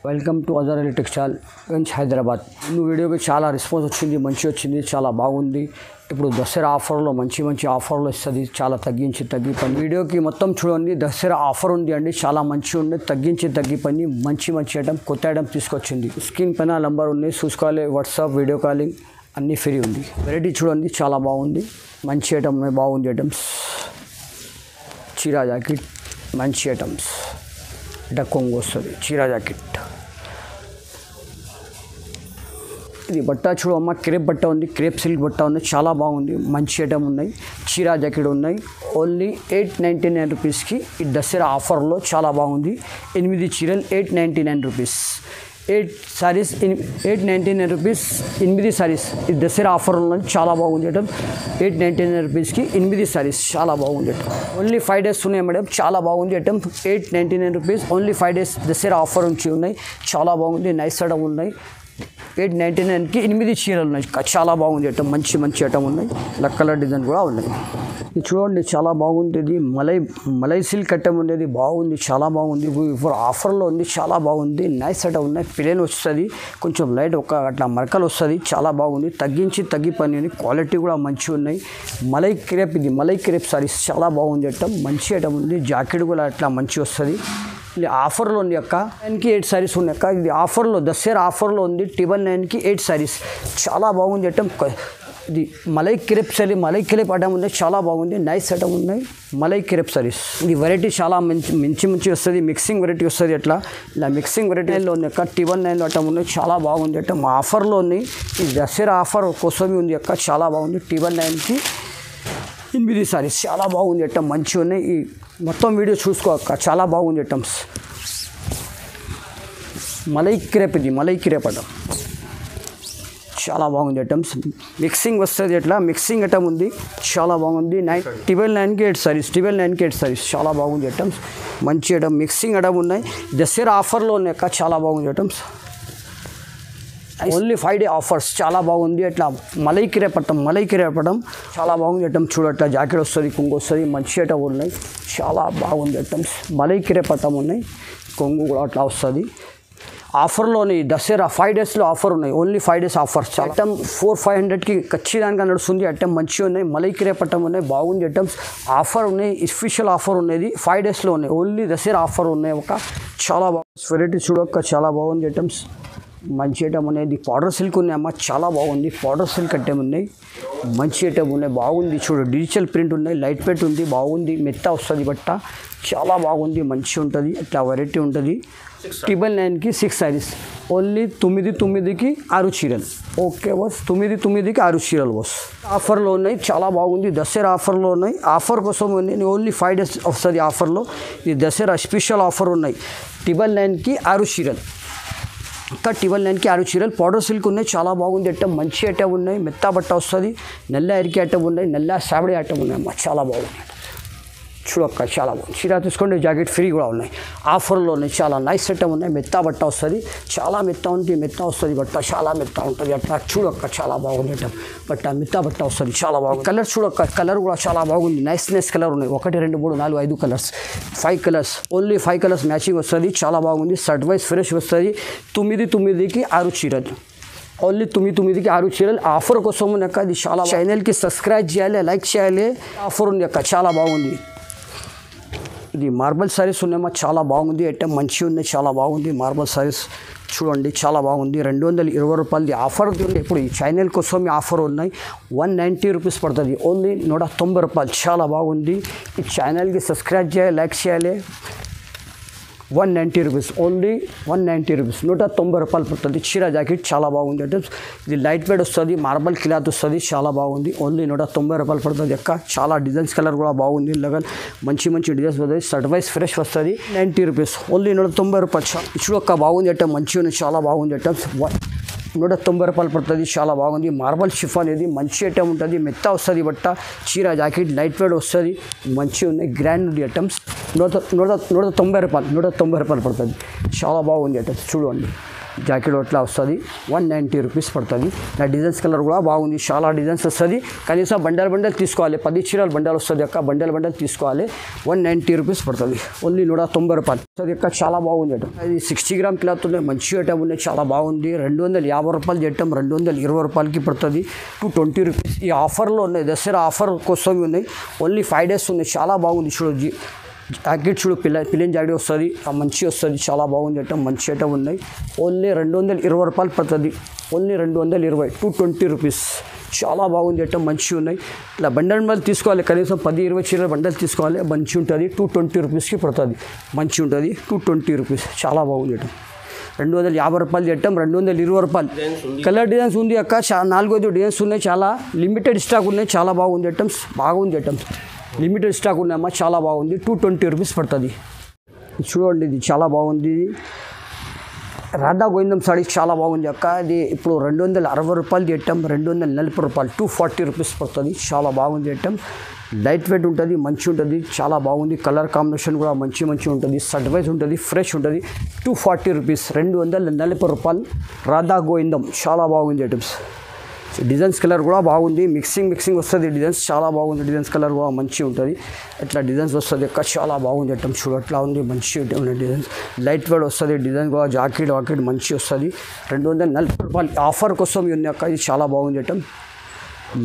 Welcome to Azhar textile Ganj Hyderabad. ముందు వీడియోకి చాలా రెస్పాన్స్ వచ్చింది, మంచి వచ్చింది, చాలా బాగుంది. ఇప్పుడు దసరా ఆఫర్లో మంచి ఆఫర్లు ఇస్తుంది, చాలా తగ్గి పని. వీడియోకి మొత్తం చూడండి, దసరా ఆఫర్ ఉంది అండి, చాలా మంచి ఉంది, తగ్గి పని, మంచి ఐటమ్, కొత్త ఐటమ్ తీసుకొచ్చింది. స్క్రీన్ పైన నంబర్ ఉంది, చూసుకోవాలి. వాట్సాప్ వీడియో కాలింగ్ అన్నీ ఫ్రీ ఉంది. వెరైటీ చూడండి, చాలా బాగుంది, మంచి ఐటమ్ ఉన్నాయి, బాగుంది ఐటమ్స్. చీరా జాకెట్ మంచి ఐటమ్స్, ఇట్లా కొంగు వస్తుంది, చీరా జాకెట్. ఇది బట్ట చూడమ్మా, క్రేప్ బట్ట ఉంది, క్రేప్ సిల్క్ బట్ట ఉంది, చాలా బాగుంది, మంచి ఐటమ్ ఉన్నాయి. చీరా జాకెట్ ఉన్నాయి, ఓన్లీ 899 రూపీస్కి. ఈ దసరా ఆఫర్లో చాలా బాగుంది. 8 చీరలు 899 రూపీస్, 8 సారీస్ 899 రూపీస్, 8 సారీస్. ఈ దసరా ఆఫర్లో చాలా బాగుంది ఐటమ్. 899 రూపీస్కి 8 సారీస్, చాలా బాగుంది ఐటమ్. ఓన్లీ 5 డేస్ ఉన్నాయి మేడం, చాలా బాగుంది item. 899 rupees, only 5 days Dasara offer నుంచి ఉన్నాయి, చాలా బాగుంది, నైస్ ఐటమ్ ఉన్నాయి. 899కి 8 చీరలు ఉన్నాయి, చాలా బాగుంది ఐటమ్, మంచి ఐటమ్ ఉన్నాయి. ఇలా కలర్ డిజైన్ కూడా ఉన్నాయి. ఇది చూడండి, చాలా బాగుంది. ఇది మలై సిల్క్ ఐటమ్ ఉండేది, బాగుంది, చాలా బాగుంది. ఇప్పుడు ఆఫర్లో ఉంది, చాలా బాగుంది, నైస్ ఐటమ్ ఉన్నాయి. ప్లేన్ వస్తుంది, కొంచెం లైట్ ఒక అట్లా మరకలు వస్తుంది, చాలా బాగుంది. తగ్గి పని, క్వాలిటీ కూడా మంచిగా ఉన్నాయి. మలై క్రేప్, ఇది మలై క్రేప్ సారీస్, చాలా బాగుంది ఐటమ్, మంచి ఐటమ్ ఉంది. జాకెట్ కూడా అట్లా మంచి వస్తుంది. ఇది ఆఫర్లో ఉంది అక్క, 9కి 8 సారీస్ ఉన్నాయి అక్క. ఇది ఆఫర్లో, దసరా ఆఫర్లో ఉంది, 999కి 8 సారీస్, చాలా బాగుంది ఐటమ్. ఇది malai crepe sorry, malai crepe item ఉంది, చాలా బాగుంది, నైస్ ఐటమ్ ఉన్నాయి. మలై క్రేప్ సారీస్, ఇది వెరైటీ చాలా మంచి వస్తుంది, మిక్సింగ్ వెరైటీ వస్తుంది. అట్లా ఇలా మిక్సింగ్ వెరైటీలో ఉంది అక్క. 999 ఐటమ్ ఉన్నాయి, చాలా బాగుంది ఐటమ్. ఆఫర్లో ఉంది, ఈ దసరా ఆఫర్ కోసమే ఉంది అక్క, చాలా బాగుంది. 999కి 8 సారీస్, చాలా బాగుంది ఐటమ్, మంచిగా ఉన్నాయి. ఈ మొత్తం వీడియో చూసుకో అక్క, చాలా బాగుంది ఐటమ్స్. మలై క్రేప్, ఇది మలై క్రేప్ ఐటమ్, చాలా బాగుంది ఐటమ్స్. మిక్సింగ్ వస్తుంది, ఎట్లా మిక్సింగ్ ఐటమ్ ఉంది, చాలా బాగుంది. 999కి 8 సారీస్, 999కి 8 సారీస్, చాలా బాగుంది ఐటమ్స్, మంచి ఐటమ్. మిక్సింగ్ ఐటమ్ ఉన్నాయి, దసరా ఆఫర్లో ఉన్నాయి అక్క, చాలా బాగుంది ఐటమ్స్. ఓన్లీ 5 డే ఆఫర్స్, చాలా బాగుంది. అట్లా మలై క్రేప్ ఐటమ్, చాలా బాగుంది ఐటమ్. చూడట్లా జాకెట్ వస్తుంది, కొంగు వస్తుంది, మంచి ఐటమ్ ఉన్నాయి, చాలా బాగుంది ఐటమ్స్. మలై క్రేప్ ఐటమ్ ఉన్నాయి, కొంగు కూడా అట్లా వస్తుంది. ఆఫర్లోని దసరా 5 డేస్లో ఆఫర్ ఉన్నాయి, ఓన్లీ 5 డేస్ ఆఫర్స్. ఐటమ్ 400-500కి ఖచ్చితంగా నడుస్తుంది. ఐటమ్ మంచిగా ఉన్నాయి, మలై క్రేప్ ఐటమ్ ఉన్నాయి, బాగుంది ఐటమ్స్. ఆఫర్ ఉన్నాయి, స్పెషల్ ఆఫర్ ఉన్నది, 5 డేస్లో ఉన్నాయి, ఓన్లీ దసరా ఆఫర్ ఉన్నాయి ఒక. చాలా బాగుంది వెరైటీ, చూడక్క, చాలా బాగుంది ఐటమ్స్, మంచి ఐటమ్ ఉన్నాయి. పౌడర్ సిల్క్ ఉన్నాయి అమ్మ, చాలా బాగుంది. పౌడర్ సిల్క్ ఐటమ్ ఉన్నాయి, మంచి ఐటమ్ ఉన్నాయి, బాగుంది. చూడు, డిజిటల్ ప్రింట్ ఉన్నాయి, లైట్ వెయిట్ ఉంది, బాగుంది, మెత్త వస్తుంది బట్ట, చాలా బాగుంది, మంచిగా ఉంటుంది. ఇట్లా వెరైటీ ఉంటుంది. 999కి 6 సారీస్, ఓన్లీ 99కి 6 చీరలు. ఓకే బాస్, 99కి 6 చీరలు బాస్. ఆఫర్లో ఉన్నాయి, చాలా బాగుంది. దసరా ఆఫర్లో ఉన్నాయి, ఆఫర్ కోసం ఓన్లీ 5 డేస్ వస్తుంది ఆఫర్లో. ఇది దసరా స్పెషల్ ఆఫర్ ఉన్నాయి. 999కి 6 చీరలు ఇంకా. 999కి 6 చీరలు. పౌడర్ సిల్క్ ఉన్నాయి, చాలా బాగుంది ఐటమ్, మంచి ఐటమ్ ఉన్నాయి. మెత్త బట్ట వస్తుంది, నల్ల ఎరికి ఐటమ్ ఉన్నాయి, నల్ల సాబడి ఐటమ్ ఉన్నాయి అమ్మ, చాలా బాగుంది. చూడక్క, చాలా బాగుంది. చీర తీసుకోండి, జాకెట్ ఫ్రీ కూడా ఉన్నాయి, ఆఫర్లో ఉన్నాయి. చాలా నైస్ ఐటమ్ ఉన్నాయి, మెత్త బట్ట వస్తుంది, చాలా మెత్త ఉంది, మెత్త వస్తుంది బట్ట, చాలా మెత్త ఉంటుంది అట్లా. చూడక్క, చాలా బాగుంది ఐటమ్, బట్ట మెత్త బట్ట వస్తుంది, చాలా బాగుంది. కలర్ చూడక్క, కలర్ కూడా చాలా బాగుంది, నైస్ కలర్ ఉన్నాయి. 1 2 3 4 5 colours, 5 colours, only 5 colours matching వస్తుంది, చాలా బాగుంది. షర్ట్ వైజ్ ఫ్రెష్ వస్తుంది. 99కి 6 చీరలు, ఓన్లీ 99కి 6 చీరలు. ఆఫర్ కోసం ఉంది అక్క. ఇది చాలా ఛానల్కి సబ్స్క్రైబ్ చేయాలి, లైక్ చేయాలి. ఆఫర్ ఉంది అక్క, చాలా బాగుంది. ఇది మార్బల్ సారీస్ ఉన్నాయమ్మా, చాలా బాగుంది ఐటమ్, మంచిగా ఉంది, చాలా బాగుంది. మార్బల్ సారీస్ చూడండి, చాలా బాగుంది. 220 రూపాయలది ఆఫర్ ఉంది. ఇప్పుడు ఈ ఛానల్ కోసం ఆఫర్ ఉన్నాయి, 190 రూపీస్ పడుతుంది, ఓన్లీ 190 రూపాయలు, చాలా బాగుంది. ఈ ఛానల్కి సబ్స్క్రైబ్ చేయాలి, లైక్ చేయాలి. 190 రూపీస్, ఓన్లీ 190 రూపీస్, 190 రూపాయలు పడుతుంది. చీరా జాకెట్ చాలా బాగుంది ఐటమ్స్. ఇది లైట్ వెయిట్ వస్తుంది, మార్బల్ క్లాత్ వస్తుంది, చాలా బాగుంది. ఓన్లీ 190 రూపాయలు పడుతుంది అక్క. చాలా డిజైన్స్ కలర్ కూడా బాగుంది, లగన్ మంచి డిజైన్స్ వస్తుంది. షర్ట్ వైజ్ ఫ్రెష్ వస్తుంది, 90 రూపీస్, ఓన్లీ 190 రూపాయలు. చూడక్క, బాగుంది ఐటమ్, మంచిగా ఉంది, చాలా బాగుంది ఐటమ్స్. 190 రూపాయలు పడుతుంది, చాలా బాగుంది. మార్బల్ షిఫాన్, ఇది మంచి ఐటమ్ ఉంటుంది, మెత్త వస్తుంది బట్ట. చీరా జాకెట్ లైట్ వెయిట్ వస్తుంది, మంచిగా ఉన్నాయి, గ్రాండ్ ఉంది ఐటమ్స్. 190 రూపాయలు, 190 రూపాయలు పడుతుంది, చాలా బాగుంది ఐటమ్స్. చూడండి, జాకెట్ అట్లా వస్తుంది 190 రూపీస్ పడుతుంది. నా డిజైన్స్ కలర్ కూడా బాగుంది, చాలా డిజైన్స్ వస్తుంది. కనీసం బండల్ తీసుకోవాలి, 10 చీరలు బండల్ వస్తుంది అక్క, బండల్ తీసుకోవాలి. 190 రూపీస్ పడుతుంది, ఓన్లీ 190 రూపాయలు వస్తుంది అక్క. చాలా బాగుంది ఐటమ్. అది 60 గ్రామ్ క్లాత్ ఉన్నాయి, మంచి ఐటమ్ ఉన్నాయి, చాలా బాగుంది. 250 రూపాయలు చేయటం 220 రూపాయలకి పడుతుంది, 220 రూపీస్. ఈ ఆఫర్లో ఉన్నాయి, దసరా ఆఫర్ కోసం ఉన్నాయి, ఓన్లీ 5 డేస్ ఉన్నాయి. చాలా బాగుంది చూడొచ్చు. జాకెట్ చూడు, పిల్లన్ జాకెట్ వస్తుంది, మంచి వస్తుంది, చాలా బాగుంది ఐటమ్, మంచి ఐటమ్ ఉన్నాయి. ఓన్లీ 220 రూపాయలు పడుతుంది, ఓన్లీ 220, 220 రూపీస్. చాలా బాగుంది ఐటమ్, మంచిగా ఉన్నాయి. ఇలా బండల్ తీసుకోవాలి, కనీసం 10-20 చీరలు బండల్ తీసుకోవాలి, మంచి ఉంటుంది. 220 రూపీస్కి పడుతుంది, మంచి ఉంటుంది. 220 రూపీస్, చాలా బాగుంది ఐటమ్. 250 రూపాయలు చేయటం 220 రూపాయలు. కలర్ డిజైన్స్ ఉంది అక్క, 4-5 డిజైన్స్ ఉన్నాయి, చాలా లిమిటెడ్ స్టాక్ ఉన్నాయి, చాలా బాగుంది ఐటమ్స్, బాగుంది ఐటమ్స్, లిమిటెడ్ స్టాక్ ఉన్నాయమ్మా, చాలా బాగుంది. 220 రూపీస్ పడుతుంది. చూడండి, ఇది చాలా బాగుంది. రాధా గోవిందం సారీ చాలా బాగుంది అక్క. ఇది ఇప్పుడు 260 రూపాయలు చేయటం 240 రూపాయలు, 240 రూపీస్ పడుతుంది, చాలా బాగుంది చేయటం. లైట్ వెయిట్ ఉంటుంది, మంచి ఉంటుంది, చాలా బాగుంది. కలర్ కాంబినేషన్ కూడా మంచి ఉంటుంది, సర్టిఫైజ్ ఉంటుంది, ఫ్రెష్ ఉంటుంది. 240 రూపీస్, 240 రూపాయలు. రాధా గోవిందం చాలా బాగుంది ఐటమ్స్. డిజైన్స్ కలర్ కూడా బాగుంది, మిక్సింగ్ వస్తుంది డిజైన్స్, చాలా బాగుంది. డిజైన్స్ కలర్ కూడా మంచిగా ఉంటుంది, ఇట్లా డిజైన్స్ వస్తుంది అక్క, చాలా బాగుంది ఐటమ్. చూడు అట్లా ఉంది, మంచి డిజైన్స్, లైట్ వెయిట్ వస్తుంది. డిజైన్ కూడా జాకెట్ మంచి వస్తుంది. 240 రూపాయలు ఆఫర్ కోసం ఉంది అక్క, ఇది చాలా బాగుంది ఐటమ్.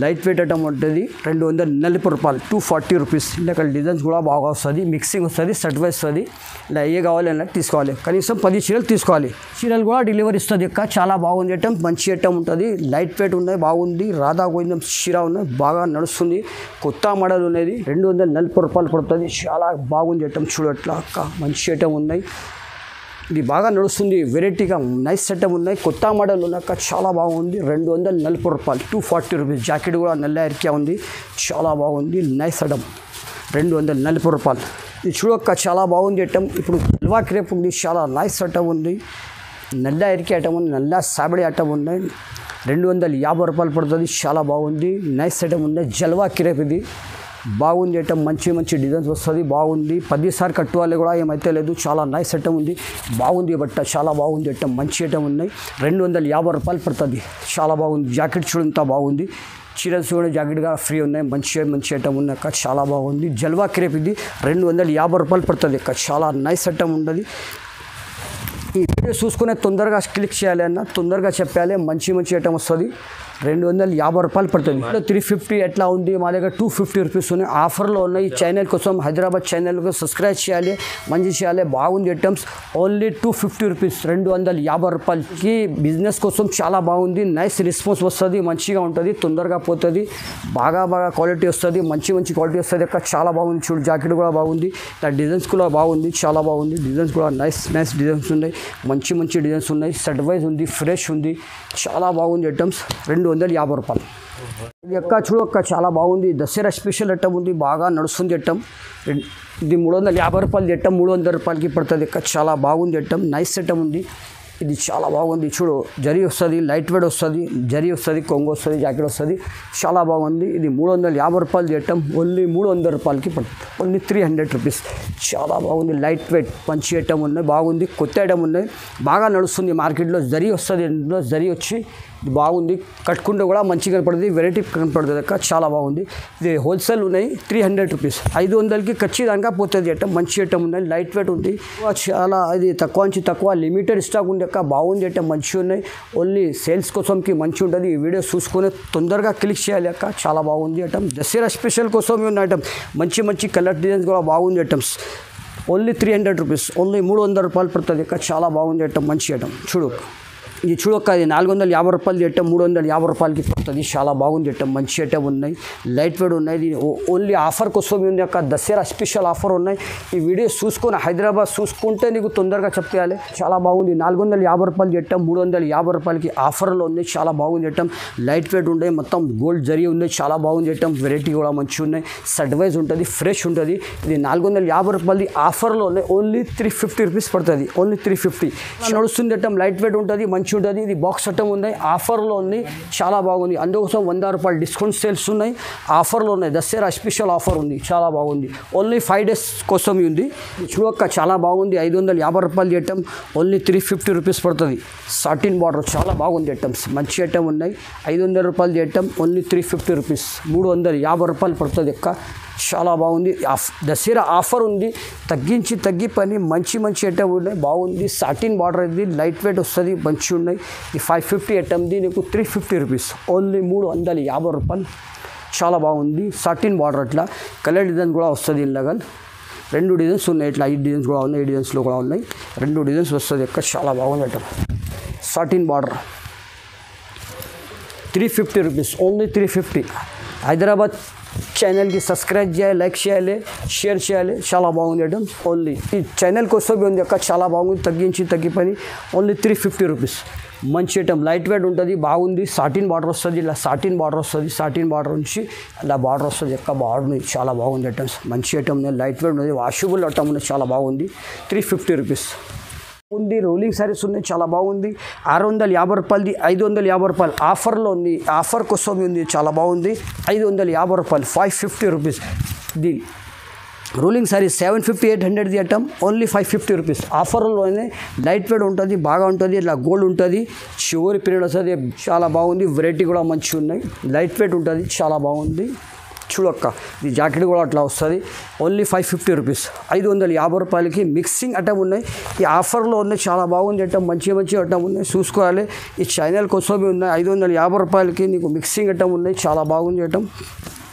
లైట్ వెయిట్ ఐటమ్ ఉంటుంది, 240 రూపాయలు, 240 రూపీస్. ఇలా డిజైన్స్ కూడా బాగా వస్తుంది, మిక్సింగ్ వస్తుంది, సర్టిఫైజ్ వస్తుంది. ఇలా ఏ కావాలి అన్నట్టు తీసుకోవాలి, కనీసం 10 చీరలు తీసుకోవాలి. చీరలు కూడా డెలివరీ ఇస్తుంది అక్క, చాలా బాగుంది ఐటమ్, మంచి ఐటమ్ ఉంటుంది. లైట్ వెయిట్ ఉన్నాయి, బాగుంది. రాధా గోవిందం చీర ఉన్నాయి, బాగా నడుస్తుంది, కొత్త మోడల్ ఉన్నది. 240 రూపాయలు పడుతుంది, చాలా బాగుంది ఐటమ్. చూడట్లా అక్క, మంచి ఐటమ్ ఉన్నాయి, ఇది బాగా నడుస్తుంది, వెరైటీగా నైస్ సెటప్ ఉన్నాయి, కొత్త మోడల్ ఉన్నాక చాలా బాగుంది. 240 రూపాయలు, 240 రూపీస్. జాకెట్ కూడా నల్ల ఎరికే ఉంది, చాలా బాగుంది, నైస్ సెటప్. 240 రూపాయలు. ఇది చూడక్క, చాలా బాగుంది ఐటమ్. ఇప్పుడు హల్వా క్రేప్ ఉంది, చాలా నైస్ ఐటమ్ ఉంది. నల్ల ఎరికే ఐటమ్ ఉంది, నల్ల సాబడి ఐటమ్ ఉన్నాయి. 250 రూపాయలు పడుతుంది, చాలా బాగుంది, నైస్ ఐటమ్ ఉంది. జల్వా క్రేప్ ఇది బాగుంది ఐటమ్, మంచి డిజైన్స్ వస్తుంది, బాగుంది. 10 సార్లు కట్టుకోవాలి కూడా ఏమైతే లేదు, చాలా నైస్ ఐటమ్ ఉంది, బాగుంది బట్ట, చాలా బాగుంది ఐటమ్, మంచి ఐటమ్ ఉన్నాయి. 250 రూపాయలు పడుతుంది, చాలా బాగుంది. జాకెట్ చూడంత బాగుంది, చీరలు చూడండి, జాకెట్గా ఫ్రీ ఉన్నాయి, మంచి ఐటమ్ ఉన్నాక చాలా బాగుంది. జల్వా క్రేప్ ఇది 250 రూపాయలు పడుతుంది అక్క, చాలా నైస్ ఐటమ్ ఉండదు. ఈ వీడియో చూసుకునే తొందరగా క్లిక్ చేయాలి అన్న, తొందరగా చెప్పాలి, మంచి ఐటమ్ వస్తుంది. 250 రూపాయలు పడుతుంది. 350 ఎట్లా ఉంది, మా దగ్గర 250 రూపీస్ ఉన్నాయి, ఆఫర్లో ఉన్నాయి. ఈ ఛానల్ కోసం, హైదరాబాద్ ఛానల్కు సబ్స్క్రైబ్ చేయాలి, మంచి చేయాలి, బాగుంది ఐటమ్స్. ఓన్లీ 250 రూపీస్, 250 రూపాయలకి. బిజినెస్ కోసం చాలా బాగుంది, నైస్ రెస్పాన్స్ వస్తుంది, మంచిగా ఉంటుంది, తొందరగా పోతుంది, బాగా క్వాలిటీ వస్తుంది, మంచి క్వాలిటీ వస్తుంది అక్క, చాలా బాగుంది. చూడు, జాకెట్ కూడా బాగుంది, డిజైన్స్ కూడా బాగుంది, చాలా బాగుంది. డిజైన్స్ కూడా నైస్ డిజైన్స్ ఉన్నాయి, మంచి డిజైన్స్ ఉన్నాయి, సర్టిఫైజ్ ఉంది, ఫ్రెష్ ఉంది, చాలా బాగుంది ఐటమ్స్. 250 రూపాయలు. ఇది అక్క చూడక్క, చాలా బాగుంది, దసరా స్పెషల్ ఐటమ్ ఉంది, బాగా నడుస్తుంది ఐటమ్. ఇది 350 రూపాయలు ఐటమ్, 300 రూపాయలకి పడుతుంది అక్క, చాలా బాగుంది ఐటమ్, నైస్ ఐటమ్ ఉంది. ఇది చాలా బాగుంది, చూడు, జరీ వస్తుంది, లైట్ వెయిట్ వస్తుంది, జరీ వస్తుంది, కొంగు వస్తుంది, జాకెట్ వస్తుంది, చాలా బాగుంది. ఇది 350 రూపాయలు ఐటమ్, ఓన్లీ 300 రూపాయలకి పడుతుంది, ఓన్లీ 300 రూపీస్. చాలా బాగుంది, లైట్ వెయిట్ మంచి ఐటమ్ ఉన్నాయి, బాగుంది, కొత్త ఐటమ్ ఉన్నాయి, బాగా నడుస్తుంది మార్కెట్లో. జరీ వస్తుంది, ఇందులో జరీ వచ్చి బాగుంది, కట్టుకుంటే కూడా మంచిగా కనపడుతుంది, వెరైటీ కనపడుతుంది అక్క, చాలా బాగుంది. ఇది హోల్సేల్ ఉన్నాయి, 300 రూపీస్, 500కి ఖచ్చితంగా పోతుంది ఐటమ్, మంచి ఐటమ్ ఉన్నాయి, లైట్ వెయిట్ ఉంది, చాలా. ఇది తక్కువ నుంచి తక్కువ లిమిటెడ్ స్టాక్ ఉంది అక్క, బాగుంది ఐటమ్, మంచిగా ఉన్నాయి, ఓన్లీ సేల్స్ కోసంకి మంచి ఉంటుంది. ఈ వీడియో చూసుకొని తొందరగా క్లిక్ చేయాలి అక్క, చాలా బాగుంది ఐటమ్. దసరా స్పెషల్ కోసం ఉన్న ఐటమ్, మంచి కలర్ డిజైన్స్ కూడా బాగుంది ఐటమ్స్. ఓన్లీ 300 రూపీస్, ఓన్లీ 300 రూపాయలు పడుతుంది అక్క, చాలా బాగుంది ఐటమ్, మంచి ఐటమ్. చూడు, ఇది చూడొక్క, ఇది 450 రూపాయలు ఐటమ్, 350 రూపాయలకి పడుతుంది, చాలా బాగుంది ఐటమ్, మంచి ఐటమ్ ఉన్నాయి, లైట్ వెయిట్ ఉన్నాయి. ఇది ఓన్లీ ఆఫర్ కోసం ఉంది అక్క, దసరా స్పెషల్ ఆఫర్ ఉన్నాయి. ఈ వీడియో చూసుకొని హైదరాబాద్ చూసుకుంటే నీకు తొందరగా చెప్తాయాలి, చాలా బాగుంది. 450 రూపాయలు ఐటమ్, 350 రూపాయలకి ఆఫర్లో ఉంది, చాలా బాగుంది ఐటమ్, లైట్ వెయిట్ ఉండే, మొత్తం గోల్డ్ జరీ ఉంది, చాలా బాగుంది ఐటమ్, వెరైటీ కూడా మంచిగా ఉన్నాయి, సర్టిఫైజ్ ఉంటుంది, ఫ్రెష్ ఉంటుంది. ఇది 450 రూపాయలది ఆఫర్లో ఉన్నాయి, ఓన్లీ 350 రూపీస్ పడుతుంది, ఓన్లీ 350. నడుస్తుంది ఐటమ్, లైట్ వెయిట్ ఉంటుంది, మంచి మంచిగా ఉంటుంది. ఇది బాక్స్ ఐటమ్ ఉన్నాయి, ఆఫర్లో ఉంది, చాలా బాగుంది. అందుకోసం 100 రూపాయలు డిస్కౌంట్ సేల్స్ ఉన్నాయి, ఆఫర్లో ఉన్నాయి. దసరా స్పెషల్ ఆఫర్ ఉంది, చాలా బాగుంది. ఓన్లీ 5 days కోసం ఉంది. చూడక్క చాలా బాగుంది. 550 రూపాయలు ఐటమ్ ఓన్లీ 350 రూపీస్ పడుతుంది. సాటిన్ బార్డర్ చాలా బాగుంది. ఐటమ్స్ మంచి ఐటమ్ ఉన్నాయి. 500 రూపాయలు ఐటమ్ ఓన్లీ 350 రూపీస్, 350 రూపాయలు పడుతుంది అక్క. చాలా బాగుంది. దసరా ఆఫర్ ఉంది, తగ్గి పని మంచి ఐటమ్ ఉన్నాయి, బాగుంది. సాటిన్ బార్డర్ ఇది లైట్ వెయిట్ వస్తుంది, మంచిగా ఉన్నాయి. ఈ 550 ఐటమ్ది నీకు 350 రూపీస్, ఓన్లీ 350 రూపాయలు. చాలా బాగుంది. సాటిన్ బార్డర్ అట్లా కలర్ డిజైన్ కూడా వస్తుంది. ఇలాగా 2 డిజైన్స్ ఉన్నాయి, ఇట్లా 5 డిజైన్స్ కూడా ఉన్నాయి, 8 డిజైన్స్లో కూడా ఉన్నాయి. 2 డిజైన్స్ వస్తుంది అక్క. చాలా బాగుంది item. Satin border 350 rupees, only 350. Hyderabad ఛానల్కి సబ్స్క్రైబ్ చేయాలి, లైక్ చేయాలి, షేర్ చేయాలి. చాలా బాగుంది ఐటమ్. ఓన్లీ ఈ ఛానల్ కోసం ఉంది అక్క. చాలా బాగుంది. తగ్గి పని ఓన్లీ 350 రూపీస్. మంచి ఐటమ్, లైట్ వెయిట్ ఉంటుంది, బాగుంది. సాటిన్ బార్డర్ వస్తుంది, ఇలా సాటిన్ బార్డర్ వస్తుంది. సాటిన్ బార్డర్ నుంచి అలా బార్డర్ వస్తుంది అక్క. బార్డర్ చాలా బాగుంది ఐటమ్స్. మంచి ఐటమ్ ఉన్నాయి, లైట్ వెయిట్ ఉన్నది, వాషబుల్ ఐటమ్ ఉన్నది, చాలా బాగుంది. 350 రూపీస్ ఉంది. రోలింగ్ సారీస్ ఉన్నాయి, చాలా బాగుంది. 650 రూపాయలది 550 రూపాయలు ఆఫర్లో ఉంది, ఆఫర్ కోసం ఉంది, చాలా బాగుంది. 550 రూపాయలు, 550 రూపీస్. ది రోలింగ్ సారీ 750, 800ది ఐటమ్ ఓన్లీ 550 రూపీస్. ఆఫర్లోనే లైట్ వెయిట్ ఉంటుంది, బాగా ఉంటుంది. ఇలా గోల్డ్ ఉంటుంది, షివర్ పీరియడ్ వస్తుంది, చాలా బాగుంది. వెరైటీ కూడా మంచిగా ఉన్నాయి, లైట్ వెయిట్ ఉంటుంది, చాలా బాగుంది. చూడక్క ఈ జాకెట్ కూడా అట్లా వస్తుంది, ఓన్లీ 550 రూపీస్. 550 రూపాయలకి మిక్సింగ్ ఐటమ్ ఉన్నాయి. ఈ ఆఫర్లో ఉన్నాయి, చాలా బాగుంది ఐటమ్. మంచి ఐటమ్ ఉన్నాయి, చూసుకోవాలి. ఈ ఛానల్ కోసమే ఉన్నాయి. 550 రూపాయలకి నీకు మిక్సింగ్ ఐటమ్ ఉన్నాయి, చాలా బాగుంది ఐటమ్.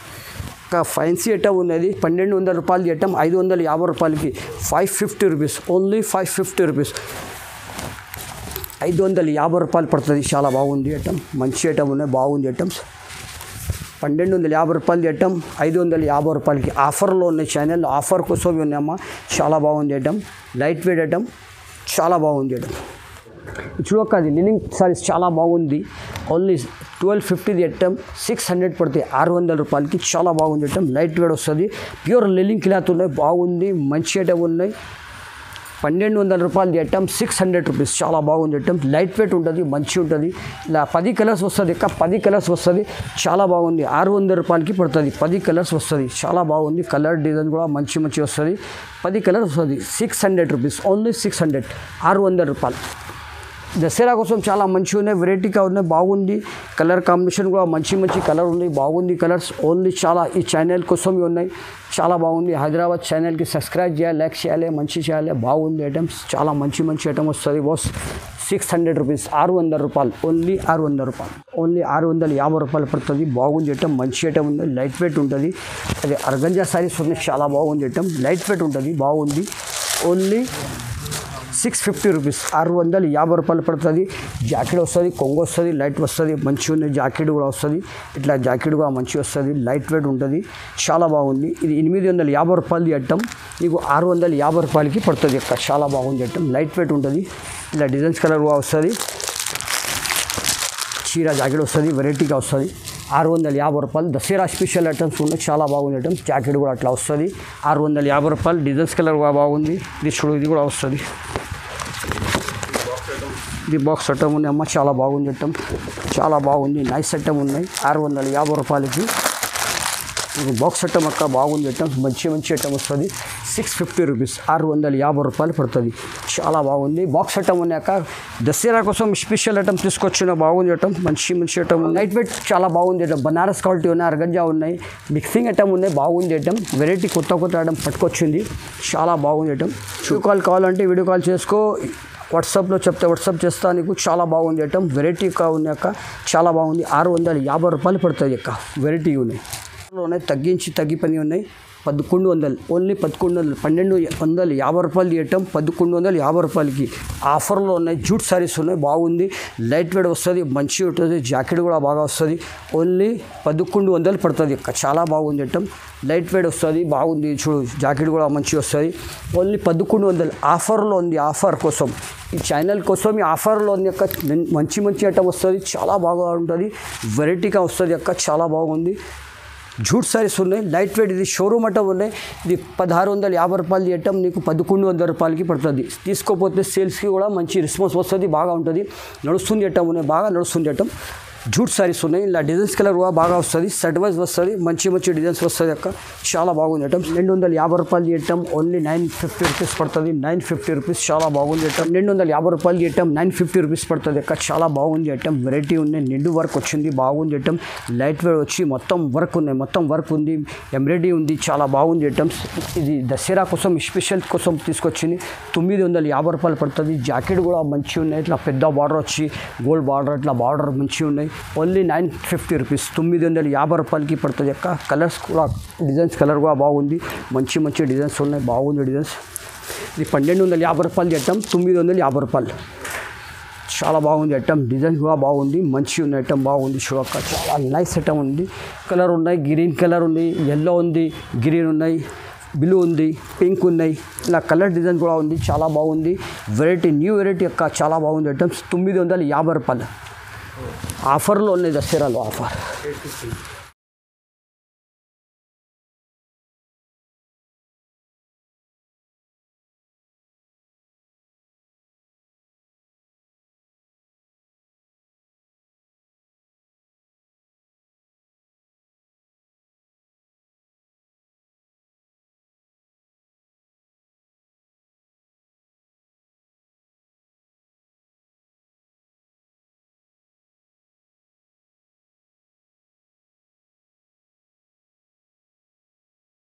ఇంకా ఫ్యాన్సీ ఐటమ్ ఉన్నది, 1200 రూపాయలది ఐటమ్ 550 రూపాయలకి 550 రూపీస్, ఓన్లీ 550 రూపీస్. 550 రూపాయలు పడుతుంది, చాలా బాగుంది ఐటమ్. మంచి ఐటమ్ ఉన్నాయి, బాగుంది ఐటమ్స్. 1250 రూపాయలది ఐటమ్ 550 రూపాయలకి ఆఫర్లో ఉన్నాయి. ఛానల్ ఆఫర్ కోసం ఉన్నాయమ్మా, చాలా బాగుంది ఐటమ్. లైట్ వెయిట్ ఐటమ్, చాలా బాగుంది ఐటమ్. చూడక్క అది లినింగ్ సారీస్ చాలా బాగుంది. ఓన్లీ 1250 ఐటమ్ 600 పడుతుంది, 600 రూపాయలకి. చాలా బాగుంది ఐటమ్, లైట్ వెయిట్ వస్తుంది. ప్యూర్ లినింగ్ క్లాత్ ఉన్నాయి, బాగుంది. మంచి ఐటమ్ ఉన్నాయి. 1200 రూపాయలది ఐటమ్ 600 రూపీస్, చాలా బాగుంది ఐటమ్. లైట్ వెయిట్ ఉంటుంది, మంచి ఉంటుంది. ఇలా 10 కలర్స్ వస్తుంది ఇక, 10 కలర్స్ వస్తుంది, చాలా బాగుంది. 600 రూపాయలకి పడుతుంది, 10 కలర్స్ వస్తుంది, చాలా బాగుంది. కలర్ డిజైన్ కూడా మంచి వస్తుంది. 10 కలర్స్ వస్తుంది, 600 రూపీస్, ఓన్లీ 600, 600 రూపాయలు. దసరా కోసం చాలా మంచిగా ఉన్నాయి, వెరైటీగా ఉన్నాయి, బాగుంది. కలర్ కాంబినేషన్ కూడా మంచి కలర్ ఉన్నాయి, బాగుంది కలర్స్. ఓన్లీ చాలా ఈ ఛానల్ కోసం ఉన్నాయి, చాలా బాగుంది. హైదరాబాద్ ఛానల్కి సబ్స్క్రైబ్ చేయాలి, లైక్ చేయాలి, మంచి చేయాలి, బాగుంది ఐటమ్స్. చాలా మంచి ఐటమ్ వస్తుంది బాస్. 600 రూపీస్, 600 రూపాయలు, ఓన్లీ 600 రూపాయలు, ఓన్లీ 650 రూపాయలు పడుతుంది. బాగుంది ఐటమ్, మంచి ఐటమ్ ఉంది, లైట్ వెయిట్ ఉంటుంది. అది అర్గంజా సారీస్ ఉన్నాయి, చాలా బాగుంది ఐటమ్, లైట్ వెయిట్ ఉంటుంది, బాగుంది. ఓన్లీ 650 రూపీస్, 650 రూపాయలు పడుతుంది. జాకెట్ వస్తుంది, కొంగు వస్తుంది, లైట్ వస్తుంది, మంచిగా ఉంది. జాకెట్ కూడా వస్తుంది, ఇట్లా జాకెట్ కూడా మంచిగా వస్తుంది, లైట్ వెయిట్ ఉంటుంది, చాలా బాగుంది. ఇది 850 రూపాయలది ఐటమ్ నీకు 650 రూపాయలకి పడుతుంది అక్క. చాలా బాగుంది ఐటమ్, లైట్ వెయిట్ ఉంటుంది. ఇలా డిజైన్స్ కలర్ కూడా వస్తుంది, చీర జాకెట్ వస్తుంది, వెరైటీగా వస్తుంది. 650 రూపాయలు. దసరా స్పెషల్ ఐటమ్స్ ఉన్నాయి, చాలా బాగుంది ఐటమ్స్. జాకెట్ కూడా అట్లా వస్తుంది, 650 రూపాయలు. డిజైన్స్ కలర్ కూడా బాగుంది. ఇది చూడు, ఇది కూడా వస్తుంది. ఇది బాక్స్ ఐటమ్ ఉంది అమ్మ, చాలా బాగుంది ఐటమ్, చాలా బాగుంది. నైస్ ఐటమ్ ఉన్నాయి, 650 రూపాయలకి. ఇది బాక్స్ ఐటమ్ అక్క, బాగుంది ఐటమ్స్, మంచి ఐటమ్ వస్తుంది. 650 రూపీస్, 650 రూపాయలు పడుతుంది, చాలా బాగుంది. బాక్స్ ఐటమ్ ఉన్నాక దసరా కోసం స్పెషల్ ఐటమ్ తీసుకొచ్చిన, బాగుంది ఐటమ్, మంచి ఐటమ్ ఉంది. లైట్ వెయిట్ చాలా బాగుంది ఐటమ్. బనారస్ క్వాలిటీ ఉన్నాయి, అర్గంజా ఉన్నాయి, మిక్సింగ్ ఐటమ్ ఉన్నాయి, బాగుంది ఐటమ్. వెరైటీ కొత్త ఐటమ్ పట్టుకొచ్చింది, చాలా బాగుంది ఐటమ్. వీడియో కాల్ కావాలంటే వీడియో కాల్ చేసుకో, వాట్సాప్లో చెప్తే వాట్సాప్ చేస్తా నీకు. చాలా బాగుంది ఐటమ్, వెరైటీగా ఉన్నాక చాలా బాగుంది. 650 రూపాయలు పడుతుంది అక్క, వెరైటీ ఉన్నాయి. తగ్గి పని ఉన్నాయి. 1100, ఓన్లీ 1100, 1250 రూపాయలు ఐటమ్ 1150 రూపాయలకి ఆఫర్లో ఉన్నాయి. జూట్ సారీస్ ఉన్నాయి, బాగుంది. లైట్ వెయిట్ వస్తుంది, మంచి ఉంటుంది. జాకెట్ కూడా బాగా వస్తుంది, ఓన్లీ 1100 పడుతుంది అక్క. చాలా బాగుంది ఐటమ్, లైట్ వెయిట్ వస్తుంది, బాగుంది. చూడు, జాకెట్ కూడా మంచిగా వస్తుంది, ఓన్లీ 1100 ఆఫర్లో ఉంది. ఆఫర్ కోసం ఈ ఛానల్ కోసం ఈ ఆఫర్లో ఉంది అక్క. మంచి ఐటమ్ వస్తుంది, చాలా బాగా ఉంటుంది, వెరైటీగా వస్తుంది అక్క, చాలా బాగుంది. జూట్ సారీస్ ఉన్నాయి, లైట్ వెయిట్. ఇది షోరూమ్ అట్టం ఉన్నాయి. ఇది 1650 రూపాయలు ఐటమ్ నీకు 1100 రూపాయలకి పడుతుంది. తీసుకోకపోతే సేల్స్కి కూడా మంచి రెస్పాన్స్ వస్తుంది, బాగా ఉంటుంది. నడుస్తుంది ఐటమ్ ఉన్నాయి, బాగా నడుస్తుంది ఐటమ్. జూట్ సారీస్ ఉన్నాయి. ఇలా డిజైన్స్ కలర్ కూడా బాగా వస్తుంది, సెట్ వైజ్ వస్తుంది, మంచి మంచి డిజైన్స్ వస్తుంది అక్క. చాలా బాగుంది ఐటమ్. 250 రూపాయలు ఐటమ్ ఓన్లీ 950 రూపీస్ పడుతుంది. 950 రూపీస్, చాలా బాగుంది ఐటమ్. 250 రూపాయలు ఐటమ్ 950 రూపీస్ పడుతుంది అక్క. చాలా బాగుంది ఐటమ్. వెరైటీ ఉన్నాయి, నిండు వర్క్ వచ్చింది, బాగుంది ఐటమ్. లైట్ వెయిట్ వచ్చి మొత్తం వర్క్ ఉన్నాయి, మొత్తం వర్క్ ఉంది, ఎంబ్రాయిడరీ ఉంది, చాలా బాగుంది ఐటమ్స్. ఇది దసరా కోసం స్పెషల్ కోసం తీసుకొచ్చింది. 950 రూపాయలు పడుతుంది. జాకెట్ కూడా మంచిగా ఉన్నాయి, ఇట్లా పెద్ద బార్డర్ వచ్చి గోల్డ్ బార్డర్, ఇట్లా బార్డర్ మంచిగా ఉన్నాయి. ఓన్లీ 950 రూపీస్, 950 రూపాయలకి పడుతుంది అక్క. కలర్స్ కూడా డిజైన్స్ కలర్ కూడా బాగుంది, మంచి మంచి డిజైన్స్ ఉన్నాయి, బాగుంది డిజైన్స్. ఇది 1250 రూపాయలు ఐటమ్, 950 రూపాయలు. చాలా బాగుంది ఐటమ్. డిజైన్ కూడా బాగుంది, మంచి ఉన్న ఐటమ్ బాగుంది. చూడక్క చాలా నైస్ ఐటమ్ ఉంది. కలర్ ఉన్నాయి, గ్రీన్ కలర్ ఉంది, ఎల్లో ఉంది, గ్రీన్ ఉన్నాయి, బ్లూ ఉంది, పింక్ ఉన్నాయి. ఇలా కలర్ డిజైన్ కూడా ఉంది, చాలా బాగుంది. వెరైటీ, న్యూ వెరైటీ అక్క, చాలా బాగుంది ఐటమ్స్. 950 రూపాయలు ఆఫర్లో ఉన్నాయి, దసరాలో ఆఫర్.